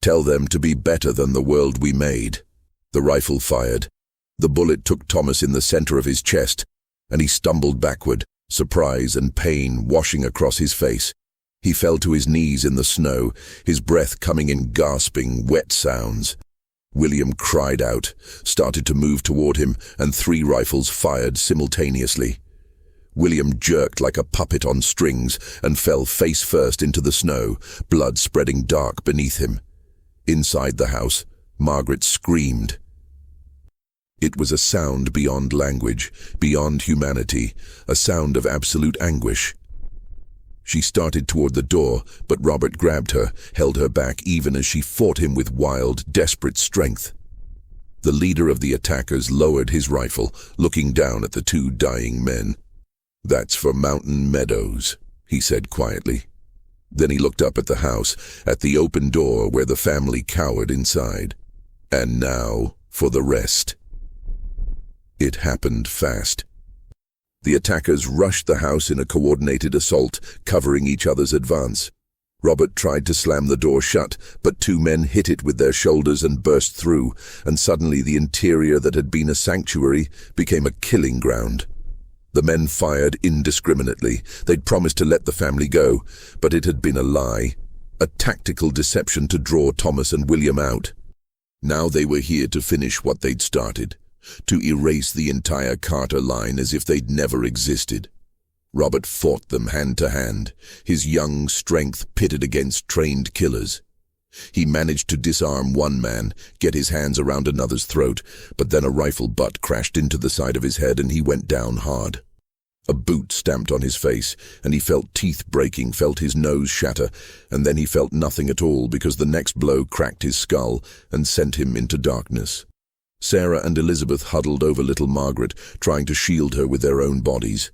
Tell them to be better than the world we made." The rifle fired. The bullet took Thomas in the center of his chest, and he stumbled backward, surprise and pain washing across his face. He fell to his knees in the snow, his breath coming in gasping, wet sounds. William cried out, started to move toward him, and 3 rifles fired simultaneously. William jerked like a puppet on strings and fell face first into the snow, blood spreading dark beneath him. Inside the house, Margaret screamed. It was a sound beyond language, beyond humanity, a sound of absolute anguish. She started toward the door, but Robert grabbed her, held her back even as she fought him with wild, desperate strength. The leader of the attackers lowered his rifle, looking down at the 2 dying men. "That's for Mountain Meadows," he said quietly. Then he looked up at the house, at the open door where the family cowered inside. "And now for the rest." It happened fast. The attackers rushed the house in a coordinated assault, covering each other's advance. Robert tried to slam the door shut, but 2 men hit it with their shoulders and burst through, and suddenly the interior that had been a sanctuary became a killing ground. The men fired indiscriminately. They'd promised to let the family go, but it had been a lie, a tactical deception to draw Thomas and William out. Now they were here to finish what they'd started, to erase the entire Carter line as if they'd never existed. Robert fought them hand to hand, his young strength pitted against trained killers. He managed to disarm one man, get his hands around another's throat, but then a rifle butt crashed into the side of his head and he went down hard. A boot stamped on his face, and he felt teeth breaking, felt his nose shatter, and then he felt nothing at all because the next blow cracked his skull and sent him into darkness. Sarah and Elizabeth huddled over little Margaret, trying to shield her with their own bodies.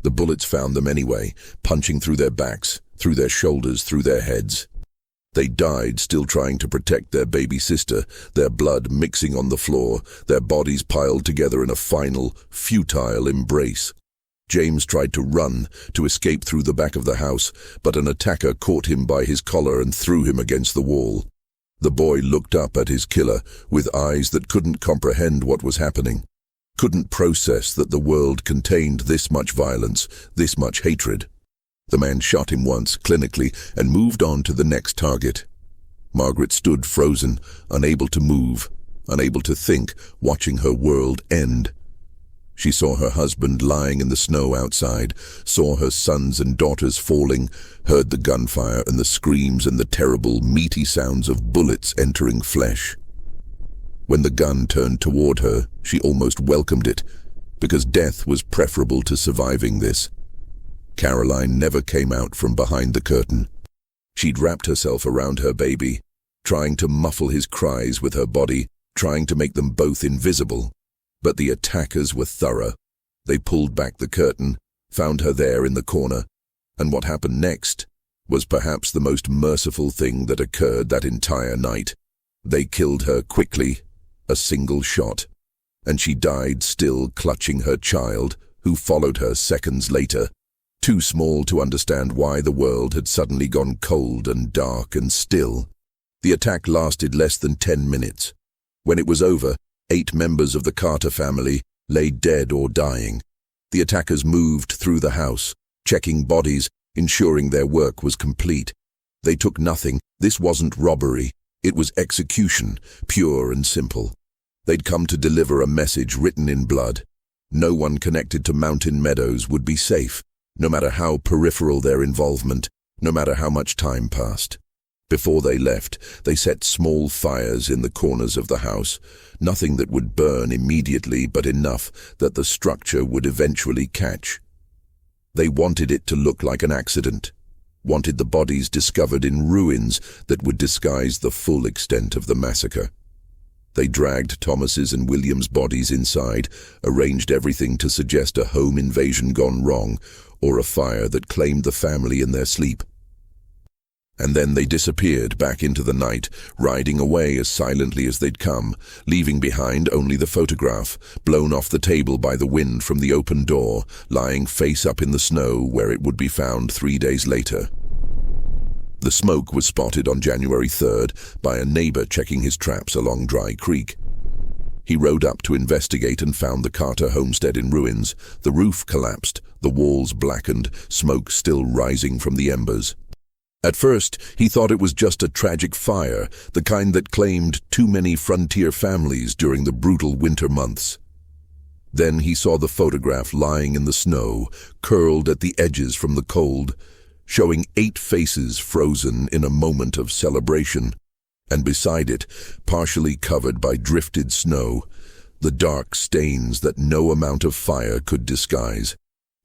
The bullets found them anyway, punching through their backs, through their shoulders, through their heads. They died still trying to protect their baby sister, their blood mixing on the floor, their bodies piled together in a final, futile embrace. James tried to run, to escape through the back of the house, but an attacker caught him by his collar and threw him against the wall. The boy looked up at his killer with eyes that couldn't comprehend what was happening, couldn't process that the world contained this much violence, this much hatred. The man shot him once, clinically, and moved on to the next target. Margaret stood frozen, unable to move, unable to think, watching her world end. She saw her husband lying in the snow outside, saw her sons and daughters falling, heard the gunfire and the screams and the terrible, meaty sounds of bullets entering flesh. When the gun turned toward her, she almost welcomed it, because death was preferable to surviving this. Caroline never came out from behind the curtain. She'd wrapped herself around her baby, trying to muffle his cries with her body, trying to make them both invisible. But the attackers were thorough. They pulled back the curtain, found her there in the corner, and what happened next was perhaps the most merciful thing that occurred that entire night. They killed her quickly, a single shot, and she died still clutching her child, who followed her seconds later, too small to understand why the world had suddenly gone cold and dark and still. The attack lasted less than 10 minutes. When it was over, 8 members of the Carter family lay dead or dying. The attackers moved through the house, checking bodies, ensuring their work was complete. They took nothing. This wasn't robbery. It was execution, pure and simple. They'd come to deliver a message written in blood. No one connected to Mountain Meadows would be safe, no matter how peripheral their involvement, no matter how much time passed. Before they left, they set small fires in the corners of the house, nothing that would burn immediately, but enough that the structure would eventually catch. They wanted it to look like an accident, wanted the bodies discovered in ruins that would disguise the full extent of the massacre. They dragged Thomas's and William's bodies inside, arranged everything to suggest a home invasion gone wrong, or a fire that claimed the family in their sleep. And then they disappeared back into the night, riding away as silently as they'd come, leaving behind only the photograph, blown off the table by the wind from the open door, lying face up in the snow where it would be found 3 days later. The smoke was spotted on January 3rd by a neighbor checking his traps along Dry Creek. He rode up to investigate and found the Carter homestead in ruins, the roof collapsed, the walls blackened, smoke still rising from the embers. At first, he thought it was just a tragic fire, the kind that claimed too many frontier families during the brutal winter months. Then he saw the photograph lying in the snow, curled at the edges from the cold, showing 8 faces frozen in a moment of celebration, and beside it, partially covered by drifted snow, the dark stains that no amount of fire could disguise.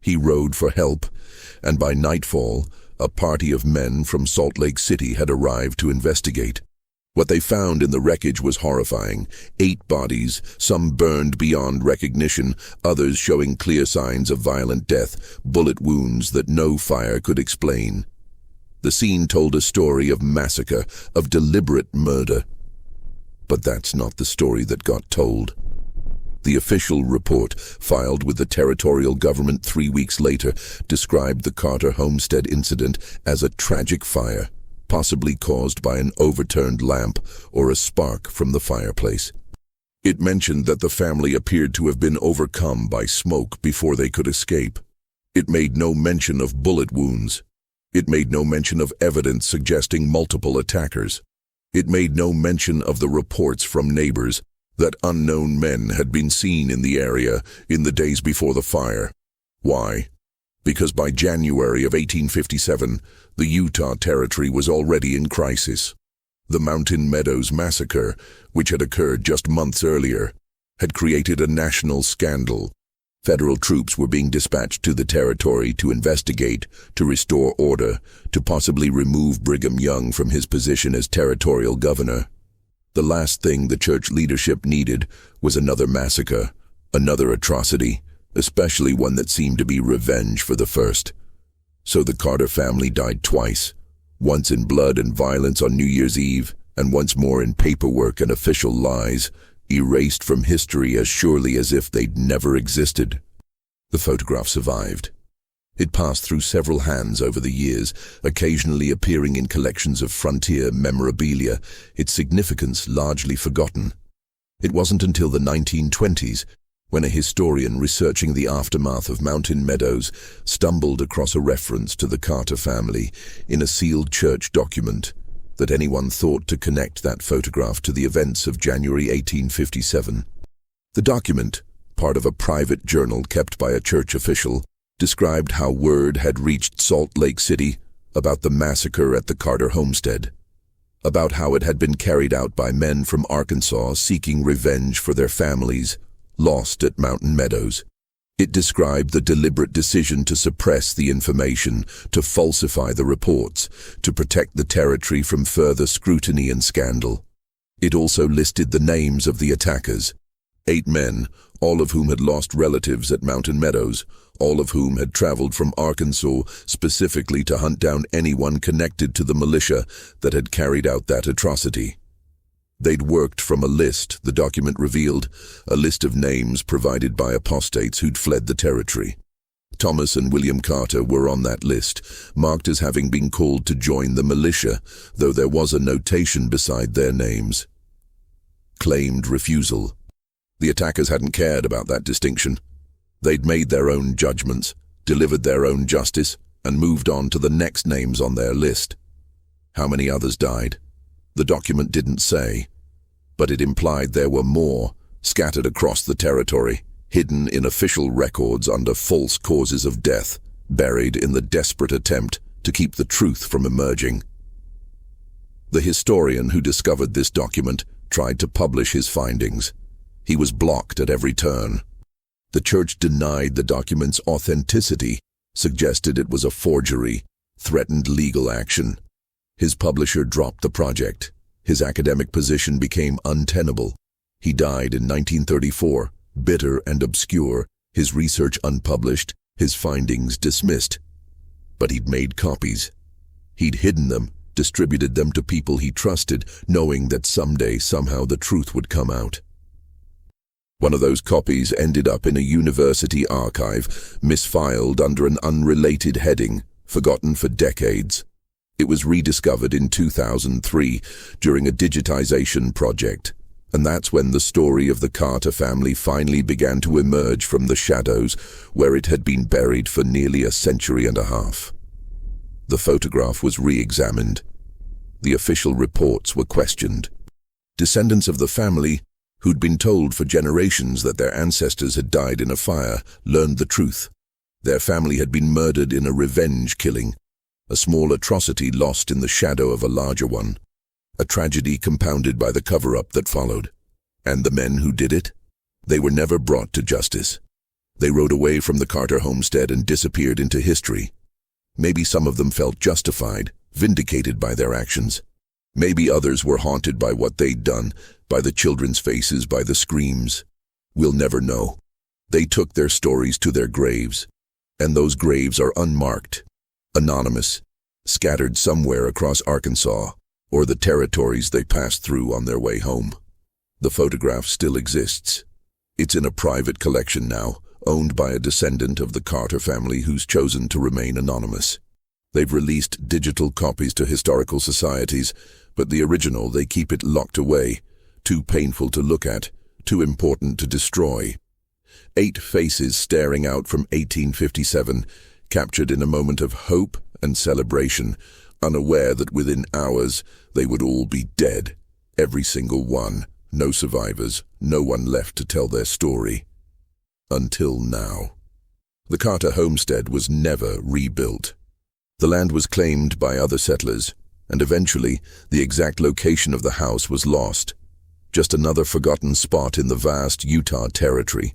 He rode for help, and by nightfall, a party of men from Salt Lake City had arrived to investigate. What they found in the wreckage was horrifying. 8 bodies, some burned beyond recognition, others showing clear signs of violent death, bullet wounds that no fire could explain. The scene told a story of massacre, of deliberate murder. But that's not the story that got told. The official report, filed with the territorial government 3 weeks later, described the Carter homestead incident as a tragic fire, possibly caused by an overturned lamp or a spark from the fireplace. It mentioned that the family appeared to have been overcome by smoke before they could escape. It made no mention of bullet wounds. It made no mention of evidence suggesting multiple attackers. It made no mention of the reports from neighbors that unknown men had been seen in the area in the days before the fire. Why? Because by January of 1857, the Utah Territory was already in crisis. The Mountain Meadows massacre, which had occurred just months earlier, had created a national scandal. Federal troops were being dispatched to the territory to investigate, to restore order, to possibly remove Brigham Young from his position as territorial governor. The last thing the church leadership needed was another massacre, another atrocity, especially one that seemed to be revenge for the first. So the Carter family died twice, once in blood and violence on New Year's Eve, and once more in paperwork and official lies, erased from history as surely as if they'd never existed. The photograph survived. It passed through several hands over the years, occasionally appearing in collections of frontier memorabilia, its significance largely forgotten. It wasn't until the 1920s, when a historian researching the aftermath of Mountain Meadows stumbled across a reference to the Carter family in a sealed church document, that anyone thought to connect that photograph to the events of January 1857. The document, part of a private journal kept by a church official, described how word had reached Salt Lake City about the massacre at the Carter homestead, about how it had been carried out by men from Arkansas seeking revenge for their families lost at Mountain Meadows. It described the deliberate decision to suppress the information, to falsify the reports, to protect the territory from further scrutiny and scandal. It also listed the names of the attackers. 8 men, all of whom had lost relatives at Mountain Meadows, all of whom had traveled from Arkansas specifically to hunt down anyone connected to the militia that had carried out that atrocity. They'd worked from a list, the document revealed, a list of names provided by apostates who'd fled the territory. Thomas and William Carter were on that list, marked as having been called to join the militia, though there was a notation beside their names. Claimed refusal. The attackers hadn't cared about that distinction. They'd made their own judgments, delivered their own justice, and moved on to the next names on their list. How many others died? The document didn't say, but it implied there were more, scattered across the territory, hidden in official records under false causes of death, buried in the desperate attempt to keep the truth from emerging. The historian who discovered this document tried to publish his findings. He was blocked at every turn. The church denied the document's authenticity, suggested it was a forgery, threatened legal action. His publisher dropped the project. His academic position became untenable. He died in 1934, bitter and obscure, his research unpublished, his findings dismissed. But he'd made copies. He'd hidden them, distributed them to people he trusted, knowing that someday, somehow, the truth would come out. One of those copies ended up in a university archive, misfiled under an unrelated heading, forgotten for decades. It was rediscovered in 2003 during a digitization project, and that's when the story of the Carter family finally began to emerge from the shadows where it had been buried for nearly a century and a half. The photograph was re-examined. The official reports were questioned. Descendants of the family, who'd been told for generations that their ancestors had died in a fire, learned the truth. Their family had been murdered in a revenge killing, a small atrocity lost in the shadow of a larger one, a tragedy compounded by the cover-up that followed. And the men who did it? They were never brought to justice. They rode away from the Carter homestead and disappeared into history. Maybe some of them felt justified, vindicated by their actions. Maybe others were haunted by what they'd done, by the children's faces, by the screams. We'll never know. They took their stories to their graves, and those graves are unmarked, anonymous, scattered somewhere across Arkansas or the territories they passed through on their way home. The photograph still exists. It's in a private collection now, owned by a descendant of the Carter family who's chosen to remain anonymous. They've released digital copies to historical societies, but the original, they keep it locked away, too painful to look at, too important to destroy. 8 faces staring out from 1857, captured in a moment of hope and celebration, unaware that within hours they would all be dead. Every single one. No survivors, no one left to tell their story. Until now. The Carter homestead was never rebuilt. The land was claimed by other settlers, and eventually the exact location of the house was lost. Just another forgotten spot in the vast Utah territory.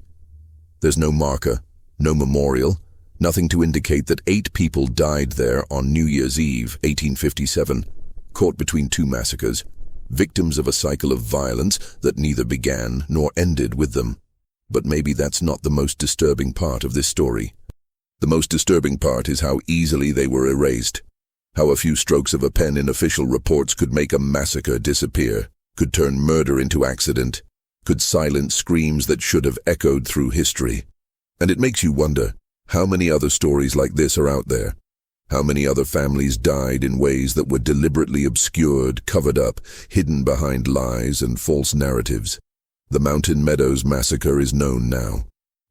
There's no marker, no memorial, nothing to indicate that 8 people died there on New Year's Eve, 1857, caught between 2 massacres, victims of a cycle of violence that neither began nor ended with them. But maybe that's not the most disturbing part of this story. The most disturbing part is how easily they were erased, how a few strokes of a pen in official reports could make a massacre disappear, could turn murder into accident, could silence screams that should have echoed through history. And it makes you wonder, how many other stories like this are out there? How many other families died in ways that were deliberately obscured, covered up, hidden behind lies and false narratives? The Mountain Meadows massacre is known now.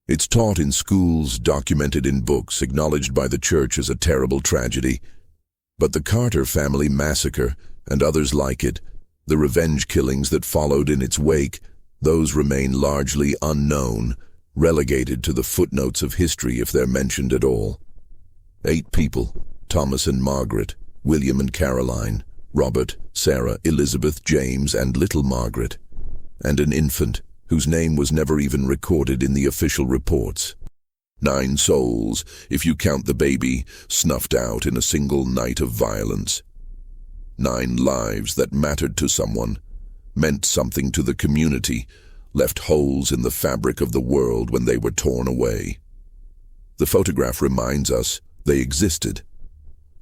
It's taught in schools, documented in books, acknowledged by the church as a terrible tragedy. But the Carter family massacre, and others like it, the revenge killings that followed in its wake, those remain largely unknown, relegated to the footnotes of history if they're mentioned at all. 8 people, Thomas and Margaret, William and Caroline, Robert, Sarah, Elizabeth, James, and little Margaret, and an infant whose name was never even recorded in the official reports. 9 souls, if you count the baby, snuffed out in a single night of violence. 9 lives that mattered to someone, meant something to the community, left holes in the fabric of the world when they were torn away. The photograph reminds us they existed.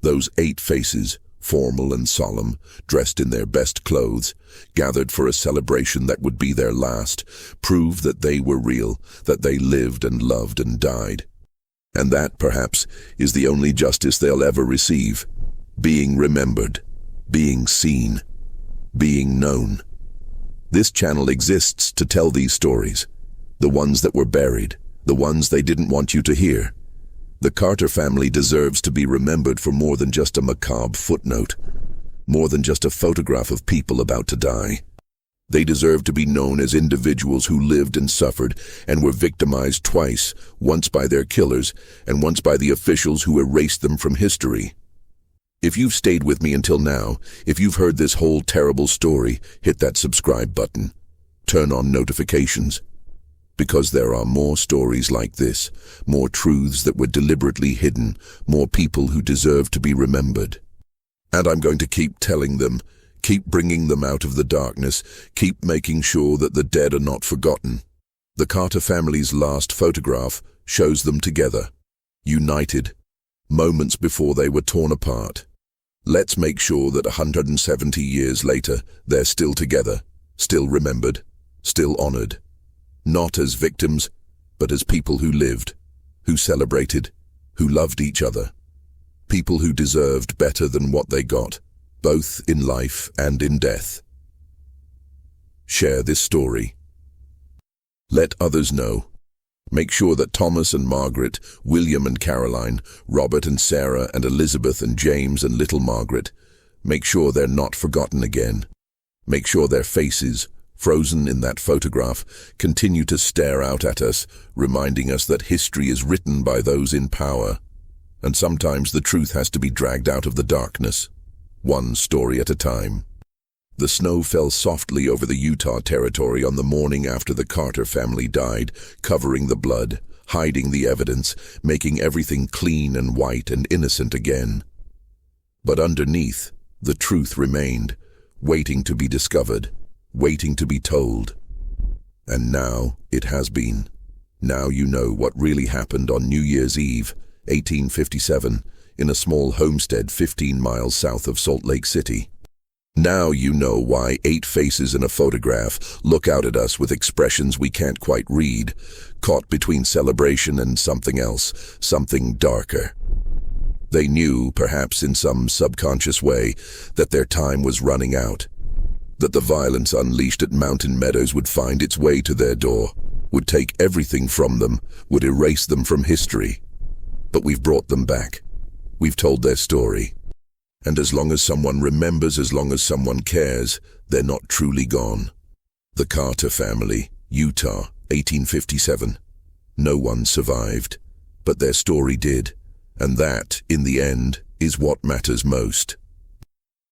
Those 8 faces, formal and solemn, dressed in their best clothes, gathered for a celebration that would be their last, prove that they were real, that they lived and loved and died. And that, perhaps, is the only justice they'll ever receive. Being remembered, being seen, being known. This channel exists to tell these stories, the ones that were buried, the ones they didn't want you to hear. The Carter family deserves to be remembered for more than just a macabre footnote. more than just a photograph of people about to die. They deserve to be known as individuals who lived and suffered and were victimized twice, once by their killers and once by the officials who erased them from history. If you've stayed with me until now, if you've heard this whole terrible story, hit that subscribe button. Turn on notifications. Because there are more stories like this, more truths that were deliberately hidden, more people who deserve to be remembered. And I'm going to keep telling them, keep bringing them out of the darkness, keep making sure that the dead are not forgotten. The Carter family's last photograph shows them together, united, moments before they were torn apart. Let's make sure that 170 years later, they're still together, still remembered, still honored. Not as victims, but as people who lived, who celebrated, who loved each other. People who deserved better than what they got, both in life and in death. Share this story. Let others know. Make sure that Thomas and Margaret, William and Caroline, Robert and Sarah and Elizabeth and James and little Margaret, make sure they're not forgotten again. Make sure their faces, frozen in that photograph, continue to stare out at us, reminding us that history is written by those in power. And sometimes the truth has to be dragged out of the darkness, one story at a time. The snow fell softly over the Utah territory on the morning after the Carter family died, covering the blood, hiding the evidence, making everything clean and white and innocent again. But underneath, the truth remained, waiting to be discovered, waiting to be told. And now it has been. Now you know what really happened on New Year's Eve, 1857, in a small homestead 15 miles south of Salt Lake City. Now you know why 8 faces in a photograph look out at us with expressions we can't quite read, caught between celebration and something else, something darker. They knew, perhaps in some subconscious way, that their time was running out, that the violence unleashed at Mountain Meadows would find its way to their door, would take everything from them, would erase them from history. But we've brought them back. We've told their story. And as long as someone remembers, as long as someone cares, they're not truly gone. The Carter family, Utah, 1857. No one survived, but their story did. And that, in the end, is what matters most.